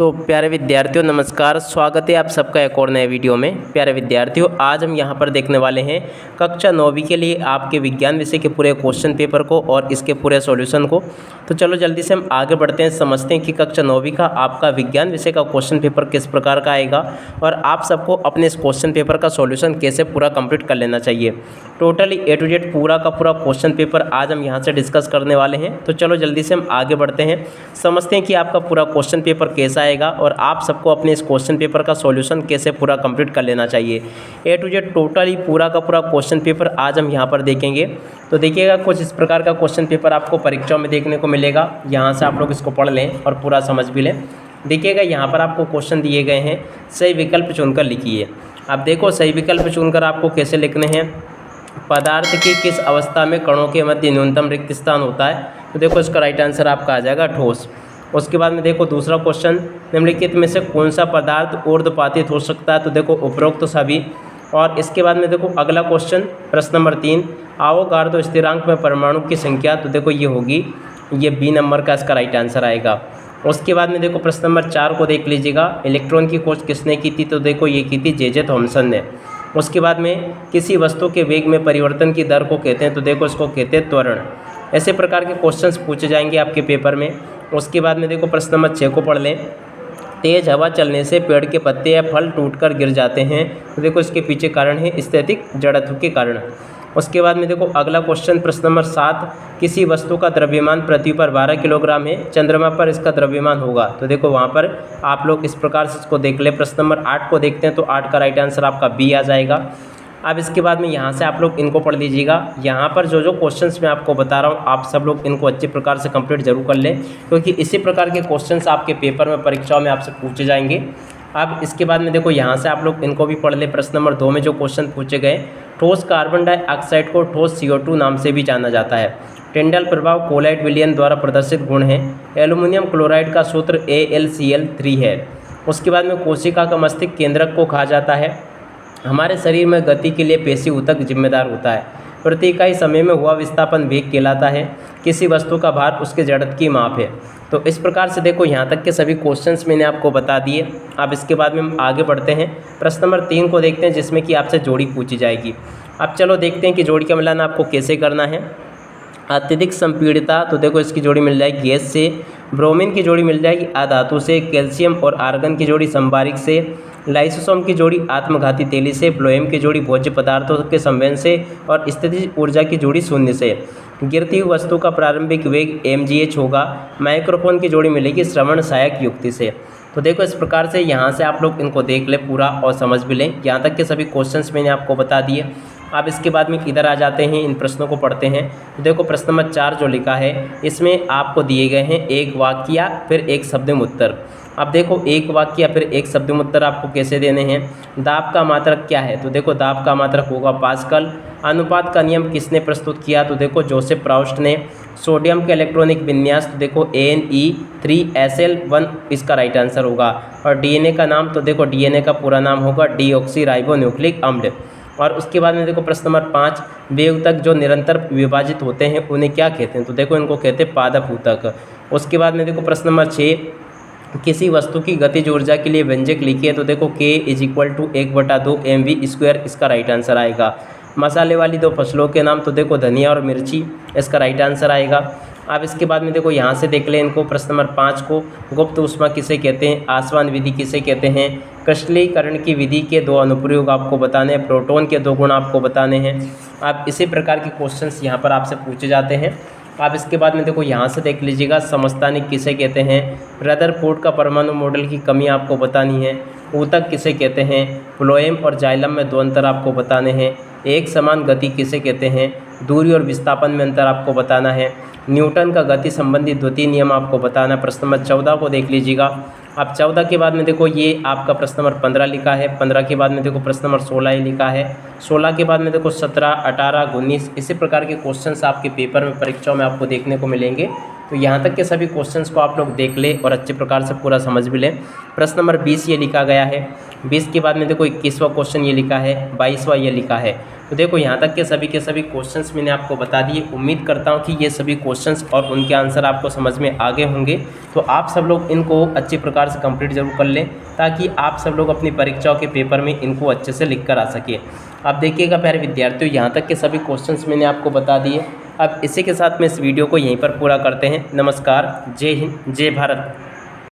तो प्यारे विद्यार्थियों नमस्कार, स्वागत है आप सबका एक और नए वीडियो में। प्यारे विद्यार्थियों, आज हम यहाँ पर देखने वाले हैं कक्षा 9वीं के लिए आपके विज्ञान विषय के पूरे क्वेश्चन पेपर को और इसके पूरे सॉल्यूशन को। तो चलो जल्दी से हम आगे बढ़ते हैं, समझते हैं कि कक्षा 9वीं का आपका विज्ञान विषय का क्वेश्चन पेपर किस प्रकार का आएगा और आप सबको अपने इस क्वेश्चन पेपर का सॉल्यूशन कैसे पूरा कंप्लीट कर लेना चाहिए। टोटली A to Z पूरा का पूरा क्वेश्चन पेपर आज हम यहाँ से डिस्कस करने वाले हैं। तो चलो जल्दी से हम आगे बढ़ते हैं, समझते हैं कि आपका पूरा क्वेश्चन पेपर कैसा आएगा और आप सबको अपने इस क्वेश्चन पेपर का सॉल्यूशन कैसे पूरा कंप्लीट कर लेना चाहिए। A to Z टोटली पूरा का पूरा क्वेश्चन पेपर आज हम यहाँ पर देखेंगे। तो देखिएगा, कुछ इस प्रकार का क्वेश्चन पेपर आपको परीक्षाओं में देखने को मिलेगा। यहाँ से आप लोग इसको पढ़ लें और पूरा समझ भी लें। देखिएगा, यहाँ पर आपको क्वेश्चन दिए गए हैं, सही विकल्प चुनकर लिखिए। अब देखो, सही विकल्प चुनकर आपको कैसे लिखने हैं। पदार्थ की किस अवस्था में कणों के मध्य न्यूनतम रिक्त स्थान होता है? तो देखो, इसका राइट आंसर आपका आ जाएगा ठोस। उसके बाद में देखो दूसरा क्वेश्चन, निम्नलिखित में से कौन सा पदार्थ ऊर्ध्वपातित हो सकता है? तो देखो उपरोक्त सभी। और इसके बाद में देखो अगला क्वेश्चन, प्रश्न नंबर 3, आवोगार्दो स्थिरांक में परमाणु की संख्या। तो देखो ये होगी, ये बी नंबर का इसका राइट आंसर आएगा। उसके बाद में देखो प्रश्न नंबर 4 को देख लीजिएगा, इलेक्ट्रॉन की खोज किसने की थी? तो देखो ये की थी जे थॉमसन ने। उसके बाद में किसी वस्तु के वेग में परिवर्तन की दर को कहते हैं? तो देखो इसको कहते हैं त्वरण। ऐसे प्रकार के क्वेश्चंस पूछे जाएंगे आपके पेपर में। उसके बाद में देखो प्रश्न नंबर 6 को पढ़ लें, तेज हवा चलने से पेड़ के पत्ते या फल टूटकर गिर जाते हैं। तो देखो इसके पीछे कारण है स्थैतिक जड़त्व के कारण। उसके बाद में देखो अगला क्वेश्चन, प्रश्न नंबर 7, किसी वस्तु का द्रव्यमान पृथ्वी पर 12 किलोग्राम है, चंद्रमा पर इसका द्रव्यमान होगा। तो देखो वहाँ पर आप लोग इस प्रकार से इसको देख ले। प्रश्न नंबर 8 को देखते हैं, तो 8 का राइट आंसर आपका बी आ जाएगा। अब इसके बाद में यहाँ से आप लोग इनको पढ़ लीजिएगा। यहाँ पर जो जो क्वेश्चंस मैं आपको बता रहा हूँ, आप सब लोग इनको अच्छे प्रकार से कंप्लीट जरूर कर लें, क्योंकि इसी प्रकार के क्वेश्चंस आपके पेपर में परीक्षाओं में आपसे पूछे जाएंगे। अब इसके बाद में देखो यहाँ से आप लोग इनको भी पढ़ लें। प्रश्न नंबर 2 में जो क्वेश्चन पूछे गए, ठोस कार्बन डाइऑक्साइड को ठोस CO2 नाम से भी जाना जाता है। टिंडल प्रभाव कोलाइट विलियन द्वारा प्रदर्शित गुण है। एल्यूमिनियम क्लोराइड का सूत्र AlCl3 है। उसके बाद में कोशिका का मस्तिष्क केंद्रक को कहा जाता है। हमारे शरीर में गति के लिए पेशी ऊतक जिम्मेदार होता है। प्रति इकाई समय में हुआ विस्थापन वेग कहलाता है। किसी वस्तु का भार उसके जड़त्व की माप है। तो इस प्रकार से देखो यहाँ तक के सभी क्वेश्चंस मैंने आपको बता दिए। अब इसके बाद में हम आगे बढ़ते हैं, प्रश्न नंबर 3 को देखते हैं, जिसमें कि आपसे जोड़ी पूछी जाएगी। अब चलो देखते हैं कि जोड़ी का मिलान आपको कैसे करना है। अत्यधिक संपीड़िता, तो देखो इसकी जोड़ी मिल जाएगी गैस से। ब्रोमीन की जोड़ी मिल जाएगी अधातु से। कैल्शियम और आर्गन की जोड़ी संबारिक से। लाइसोसोम की जोड़ी आत्मघाती तेली से। फ्लोएम की जोड़ी भोज्य पदार्थों के संवेदन से। और स्थितिज ऊर्जा की जोड़ी शून्य से। गिरती हुई वस्तु का प्रारंभिक वेग mgh होगा। माइक्रोफोन की जोड़ी मिलेगी श्रवण सहायक युक्ति से। तो देखो इस प्रकार से यहाँ से आप लोग इनको देख लें पूरा और समझ भी लें। यहाँ तक के सभी क्वेश्चंस मैंने आपको बता दिए। अब इसके बाद में इधर आ जाते हैं, इन प्रश्नों को पढ़ते हैं। तो देखो प्रश्न नंबर 4 जो लिखा है, इसमें आपको दिए गए हैं एक वाक्य फिर एक शब्द में उत्तर। अब देखो एक वाक्य या फिर एक शब्द में उत्तर आपको कैसे देने हैं। दाब का मात्रक क्या है? तो देखो दाब का मात्रक होगा पास्कल। अनुपात का नियम किसने प्रस्तुत किया? तो देखो जोसेफ प्राउस्ट ने। सोडियम का इलेक्ट्रॉनिक विन्यास, तो देखो Ne3Sl1 इसका राइट आंसर होगा। और DNA का नाम, तो देखो DNA का पूरा नाम होगा डीऑक्सीराइबोन्यूक्लिक अम्ल। और उसके बाद में देखो प्रश्न नंबर 5, वे ऊतक जो निरंतर विभाजित होते हैं उन्हें क्या कहते हैं? तो देखो इनको कहते हैं पादप ऊतक। उसके बाद में देखो प्रश्न नंबर 6, किसी वस्तु की गतिज ऊर्जा के लिए व्यंजक लिखिए। तो देखो K = 1/2 mv², इसका राइट आंसर आएगा। मसाले वाली 2 फसलों के नाम, तो देखो धनिया और मिर्ची, इसका राइट आंसर आएगा। अब इसके बाद में देखो यहाँ से देख लें इनको, प्रश्न नंबर 5 को, गुप्त ऊष्मा किसे कहते हैं? आसवन विधि किसे कहते हैं? क्रिस्टलीकरण की विधि के 2 अनुप्रयोग आपको बताने हैं। प्रोटॉन के 2 गुण आपको बताने हैं। अब इसी प्रकार के क्वेश्चंस यहाँ पर आपसे पूछे जाते हैं। अब इसके बाद में देखो यहाँ से देख लीजिएगा, समस्थानिक किसे कहते हैं? रदरफोर्ड का परमाणु मॉडल की कमी आपको बतानी है। ऊतक किसे कहते हैं? फ्लोएम और जाइलम में 2 अंतर आपको बताने हैं। एक समान गति किसे कहते हैं? दूरी और विस्थापन में अंतर आपको बताना है। न्यूटन का गति संबंधी द्वितीय नियम आपको बताना। प्रश्न नंबर 14 को देख लीजिएगा। अब 14 के बाद में देखो ये आपका प्रश्न नंबर 15 लिखा है। 15 के बाद में देखो प्रश्न नंबर 16 ही लिखा है। 16 के बाद में देखो 17, 18, 19 इसी प्रकार के क्वेश्चंस आपके पेपर में परीक्षाओं में आपको देखने को मिलेंगे। तो यहाँ तक के सभी क्वेश्चंस को आप लोग देख लें और अच्छे प्रकार से पूरा समझ भी लें। प्रश्न नंबर 20 ये लिखा गया है। 20 के बाद में देखो 21वां क्वेश्चन ये लिखा है। 22वां ये लिखा है। तो देखो यहाँ तक के सभी क्वेश्चंस मैंने आपको बता दिए। उम्मीद करता हूँ कि ये सभी क्वेश्चंस और उनके आंसर आपको समझ में आ गए होंगे। तो आप सब लोग इनको अच्छी प्रकार से कंप्लीट जरूर कर लें, ताकि आप सब लोग अपनी परीक्षाओं के पेपर में इनको अच्छे से लिख कर आ सके। अब देखिएगा प्यारे विद्यार्थियों, यहाँ तक के सभी क्वेश्चंस मैंने आपको बता दिए। अब इसी के साथ में इस वीडियो को यहीं पर पूरा करते हैं। नमस्कार, जय हिंद, जय भारत।